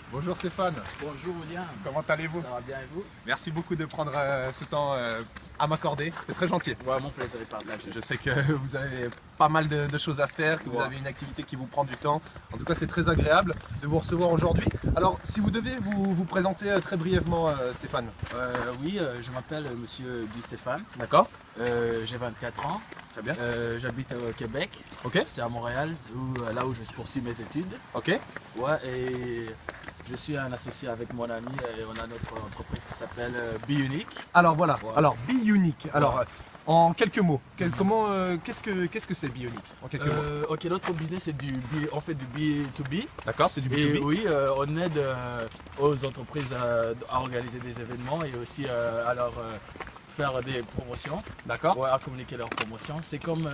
Bonjour Stéphane, Bonjour William, comment allez-vous? ça va bien et vous? Merci beaucoup de prendre ce temps à m'accorder, c'est très gentil. Ouais, mon plaisir est partagé. Je sais que vous avez pas mal de choses à faire, que vous Ouais. avez une activité qui vous prend du temps. En tout cas, c'est très agréable de vous recevoir aujourd'hui. Alors, si vous devez vous présenter très brièvement, Stéphane. Oui, je m'appelle Monsieur Guy Stéphane, D'accord? j'ai 24 ans, Très bien. j'habite au Québec, Ok? c'est à Montréal, là où je poursuis mes études. Ok? Ouais, et je suis un associé avec mon ami et on a notre entreprise qui s'appelle Be-Unique. Alors voilà, Ouais. alors Be-Unique. Alors, en quelques mots, qu'est-ce que c'est Be-Unique? En quelques mots. Ok, notre business c'est on fait du B2B. D'accord, c'est du Et B2B. oui, on aide aux entreprises à organiser des événements et aussi à leur faire des promotions, D'accord? ouais, à communiquer leurs promotions. C'est comme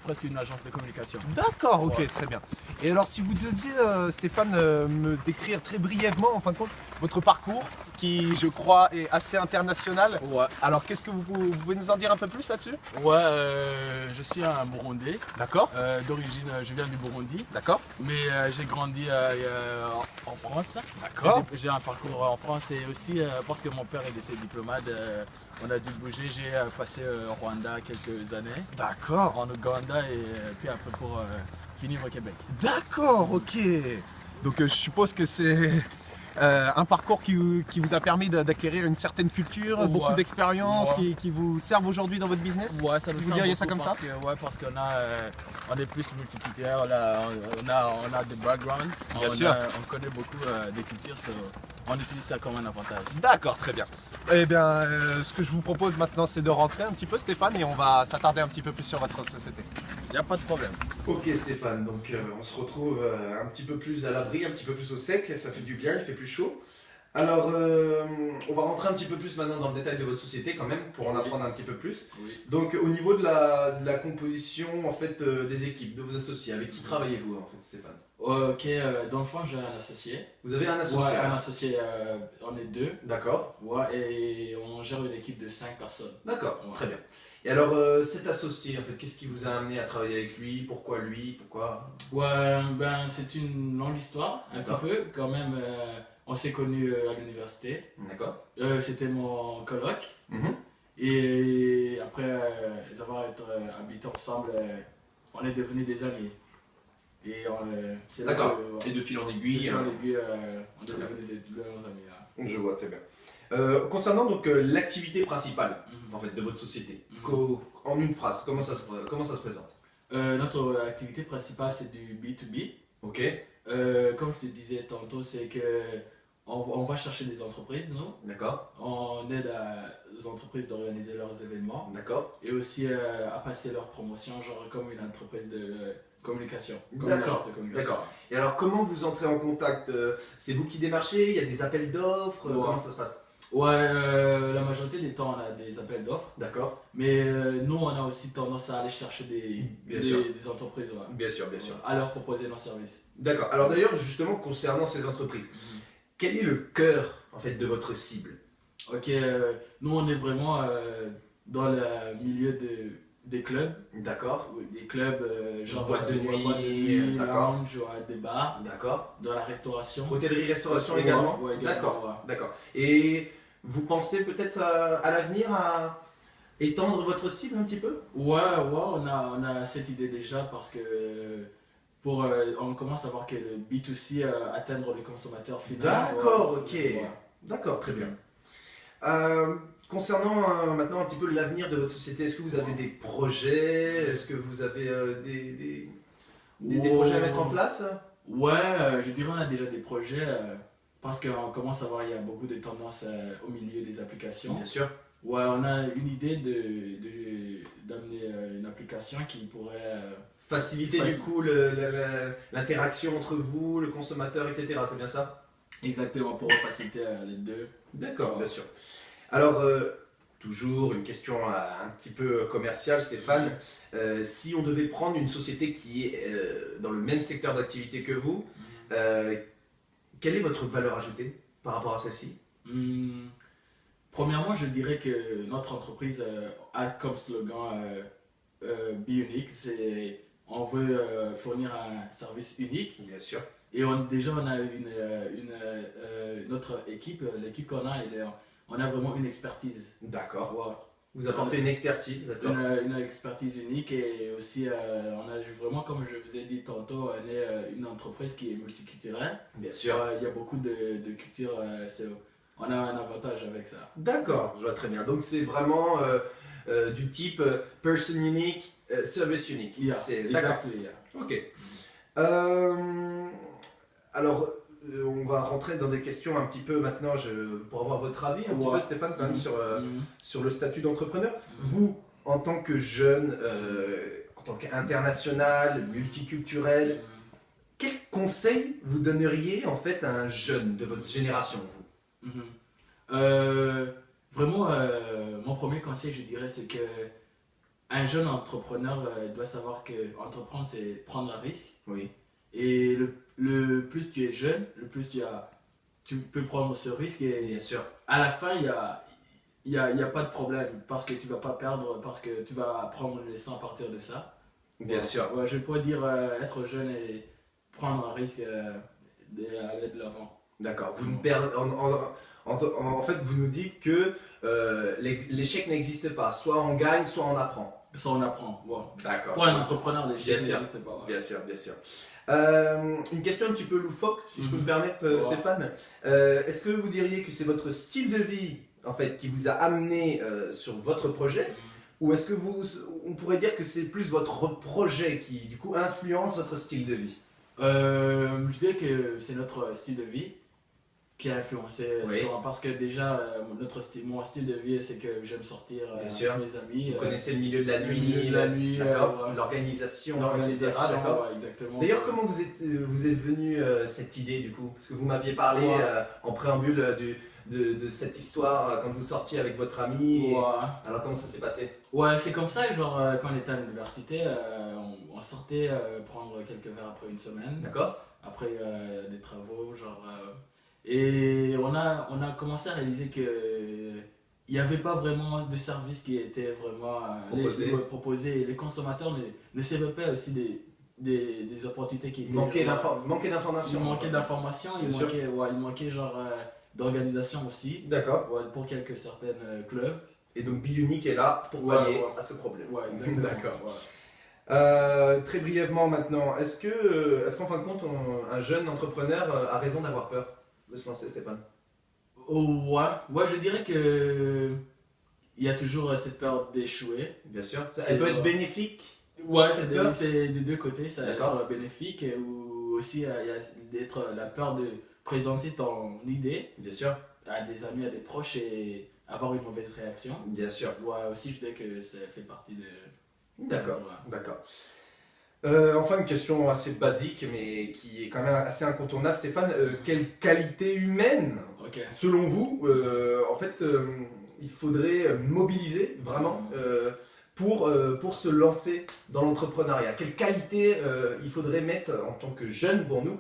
presque une agence de communication. D'accord, ok, Ouais. très bien. Et alors, si vous deviez, Stéphane, me décrire très brièvement, en fin de compte, votre parcours, qui, je crois, est assez international. Ouais, Alors, qu'est-ce que vous pouvez nous en dire un peu plus là-dessus? ouais, je suis un Burundais. D'accord, D'origine, je viens du Burundi, d'accord, mais j'ai grandi en France. d'accord, J'ai un parcours en France et aussi parce que mon père il était diplomate, on a dû bouger. J'ai passé au Rwanda quelques années, d'accord, en Ouganda et puis après pour finir au Québec. d'accord, ok. Donc, je suppose que c'est un parcours qui vous a permis d'acquérir une certaine culture, Ouais. beaucoup d'expérience, Ouais. qui vous servent aujourd'hui dans votre business? Ouais, ça nous Vous sert diriez ça beaucoup comme ça? parce qu'on a, on est plus multiculturel, on a des backgrounds, Bien sûr. On connaît beaucoup des cultures, on utilise ça comme un avantage. D'accord, très bien. Eh bien, ce que je vous propose maintenant, c'est de rentrer un petit peu, Stéphane, et on va s'attarder un petit peu plus sur votre société. Il n'y a pas de problème. Ok Stéphane, donc on se retrouve un petit peu plus à l'abri, un petit peu plus au sec, ça fait du bien, il fait plus chaud. Alors on va rentrer un petit peu plus maintenant dans le détail de votre société quand même, pour en apprendre un petit peu plus. Oui. Donc au niveau de la composition en fait des équipes, de vos associés, avec qui travaillez-vous en fait Stéphane? Ok, dans le fond, j'ai un associé. Vous avez un associé? Ouais, un associé, on est deux. D'accord, Ouais, et on gère une équipe de 5 personnes. d'accord, Ouais. très bien. Et alors cet associé en fait, qu'est-ce qui vous a amené à travailler avec lui? Pourquoi lui? Pourquoi? Ouais, ben c'est une longue histoire, un petit D'accord. peu. Quand même, on s'est connus à l'université. D'accord. C'était mon coloc. Mhm. Et après avoir habité ensemble, on est devenus des amis. Et c'est là D'accord. que, Et de fil en de aiguille. fil en aiguille, on est Très bien. devenus des bons amis. Là. Je vois très bien. Concernant donc l'activité principale Mhm. en fait de votre société, Mhm. en une phrase, comment ça se présente? Notre activité principale, c'est du B2B. Ok, Comme je te disais tantôt, c'est que on va chercher des entreprises, nous. d'accord, On aide aux entreprises d'organiser leurs événements d'accord, et aussi à passer leurs promotions, genre comme une entreprise de communication. Comme une d'accord, agence de communication. d'accord. Et alors comment vous entrez en contact? C'est vous qui démarchez? Il y a des appels d'offres? Ouais. Comment ça se passe? Ouais, la majorité des temps, on a des appels d'offres, D'accord, mais nous, on a aussi tendance à aller chercher Bien sûr. des entreprises, ouais, bien sûr, bien sûr. à leur proposer nos services. D'accord. Alors d'ailleurs justement concernant ces entreprises, quel est le cœur en fait de votre cible? Ok, nous, on est vraiment dans le milieu des clubs. D'accord, Oui, des clubs genre Boîte de ouais, boîte de nuit, nuit, d'accord. lounge, ouais, des bars, d'accord. dans la restauration. Hôtellerie, restauration Ouais, également? ouais, également, D'accord, ouais. d'accord. Et vous pensez peut-être à l'avenir à étendre votre cible un petit peu? Ouais, on a cette idée déjà parce que on commence à voir que le B2C atteindre le consommateur final. D'accord, Ouais, ok. ouais. D'accord, très bien. Concernant maintenant un petit peu l'avenir de votre société, est-ce que vous avez des projets? Est-ce que vous avez des projets à mettre en place? Ouais, je dirais on a déjà des projets parce qu'on commence à voir il y a beaucoup de tendances au milieu des applications. Bien sûr. Ouais, on a une idée d'amener une application qui pourrait Faciliter du coup l'interaction entre vous, le consommateur, etc. C'est bien ça? exactement pour faciliter les deux. D'accord, bien sûr. Alors, toujours une question un petit peu commerciale, Stéphane. Si on devait prendre une société qui est dans le même secteur d'activité que vous, quelle est votre valeur ajoutée par rapport à celle-ci? Premièrement, je dirais que notre entreprise a comme slogan Be Unique, c'est on veut fournir un service unique Bien sûr. Et déjà, on a notre équipe, l'équipe qu'on a, on a vraiment une expertise. D'accord. Ouais. Vous apportez une expertise, d'accord. Une expertise unique et aussi, on a vraiment, comme je vous ai dit tantôt, on est une entreprise qui est multiculturelle. Bien sûr. Il y a beaucoup de cultures, on a un avantage avec ça. D'accord, je vois très bien. Donc c'est vraiment du type person unique, service unique. Yeah, C'est exactly, yeah. Ok. Alors, on va rentrer dans des questions un petit peu maintenant, pour avoir votre avis un petit peu, Stéphane, quand même, sur le statut d'entrepreneur. Vous, en tant que jeune, en tant qu'international, multiculturel, quel conseil vous donneriez en fait à un jeune de votre génération, vous? Vraiment, mon premier conseil, je dirais, c'est que un jeune entrepreneur doit savoir que entreprendre, c'est prendre un risque. Oui. Et le plus tu es jeune, le plus tu peux prendre ce risque. Et bien sûr. À la fin, il y a pas de problème parce que tu vas pas perdre, parce que tu vas apprendre une leçon à partir de ça. Bien sûr. Ouais, je pourrais dire être jeune et prendre un risque d'aller de l'avant. D'accord. Vous en fait, vous nous dites que l'échec n'existe pas. Soit on gagne, soit on apprend. Soit on apprend. Ouais. D'accord. Pour un entrepreneur, l'échec n'existe pas. Ouais. Bien sûr, bien sûr. Une question un petit peu loufoque, si je peux me permettre, Stéphane. Est-ce que vous diriez que c'est votre style de vie en fait, qui vous a amené sur votre projet, ou est-ce que on pourrait dire que c'est plus votre projet qui du coup influence votre style de vie? Je dirais que c'est notre style de vie qui a influencé parce que déjà mon style de vie, c'est que j'aime sortir avec mes amis. Vous connaissez le milieu de la nuit, l'organisation, etc. Ouais, exactement. D'ailleurs, comment vous êtes venu cette idée du coup? Parce que vous m'aviez parlé en préambule de cette histoire quand vous sortiez avec votre ami. Alors comment ça s'est passé? Ouais, c'est comme ça, genre quand on était à l'université, on sortait prendre quelques verres après une semaine. D'accord. Après des travaux, genre. Et on a commencé à réaliser que il n'y avait pas vraiment de service qui était vraiment proposé. Les consommateurs ne savaient pas aussi des opportunités qui étaient... Manquait d'informations. Il manquait d'informations, il manquait genre d'organisation aussi. D'accord. Ouais, pour certaines clubs. Et donc Bionic est là pour pallier à ce problème. Ouais, exactement. D'accord. Ouais. Très brièvement maintenant, est-ce qu'en fin de compte, un jeune entrepreneur a raison d'avoir peur de se lancer, Stéphane? Ouais, je dirais que il y a toujours cette peur d'échouer. Bien sûr. Elle peut être bénéfique. Ouais, c'est des deux côtés, ça peut être bénéfique ou aussi il y a la peur de présenter ton idée. Bien sûr. À des amis, à des proches et avoir une mauvaise réaction. Bien sûr. Ouais, aussi je dirais que ça fait partie de... D'accord, d'accord. Enfin, une question assez basique, mais qui est quand même assez incontournable, Stéphane. Quelle qualité humaine, selon vous, en fait, il faudrait mobiliser vraiment pour se lancer dans l'entrepreneuriat? Quelle qualité il faudrait mettre en tant que jeune pour nous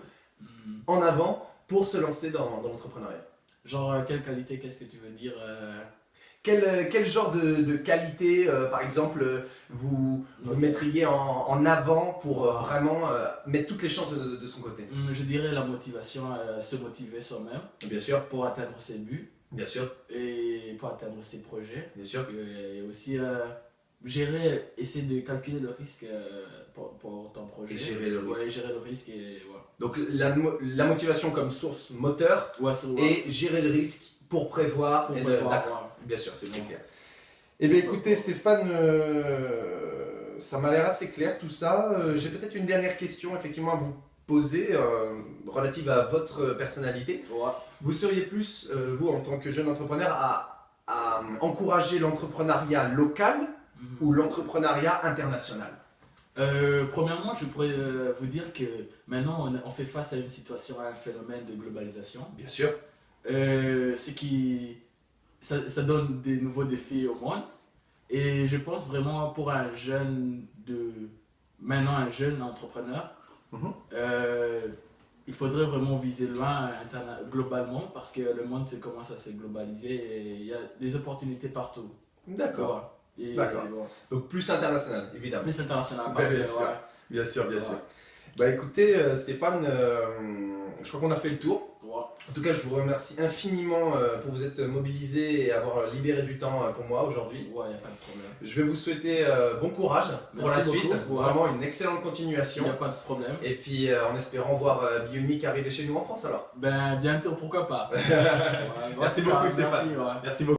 en avant pour se lancer dans l'entrepreneuriat? Genre, quelle qualité, qu'est-ce que tu veux dire Quel genre de qualité, par exemple, vous mettriez en avant pour vraiment mettre toutes les chances de son côté? Je dirais la motivation, se motiver soi-même. Bien sûr. Pour atteindre ses buts. Bien sûr. Et pour atteindre ses projets. Bien sûr. Et aussi essayer de calculer le risque pour ton projet. Et gérer le risque. Ouais, gérer le risque et Donc la motivation comme source moteur et gérer le risque pour prévoir. D'accord. Bien sûr, c'est bien clair. Eh bien écoutez Stéphane, ça m'a l'air assez clair tout ça. J'ai peut-être une dernière question effectivement à vous poser relative à votre personnalité. Ouais. Vous seriez plus, vous en tant que jeune entrepreneur, à encourager l'entrepreneuriat local ou l'entrepreneuriat international? Premièrement, je pourrais vous dire que maintenant on fait face à une situation, à un phénomène de globalisation. Bien sûr. Ça donne des nouveaux défis au monde. Et je pense vraiment pour un jeune entrepreneur, il faudrait vraiment viser loin globalement parce que le monde commence à se globaliser et il y a des opportunités partout. D'accord. D'accord. Donc plus international, évidemment. Plus international. Bien sûr. Bah écoutez Stéphane, je crois qu'on a fait le tour. En tout cas, je vous remercie infiniment pour vous être mobilisé et avoir libéré du temps pour moi aujourd'hui. Ouais, y a pas de problème. Je vais vous souhaiter bon courage pour la suite. Vraiment une excellente continuation. Y a pas de problème. Et puis en espérant voir Bionic arriver chez nous en France alors. Ben bientôt, pourquoi pas. Merci beaucoup Stéphane. Merci, Merci beaucoup.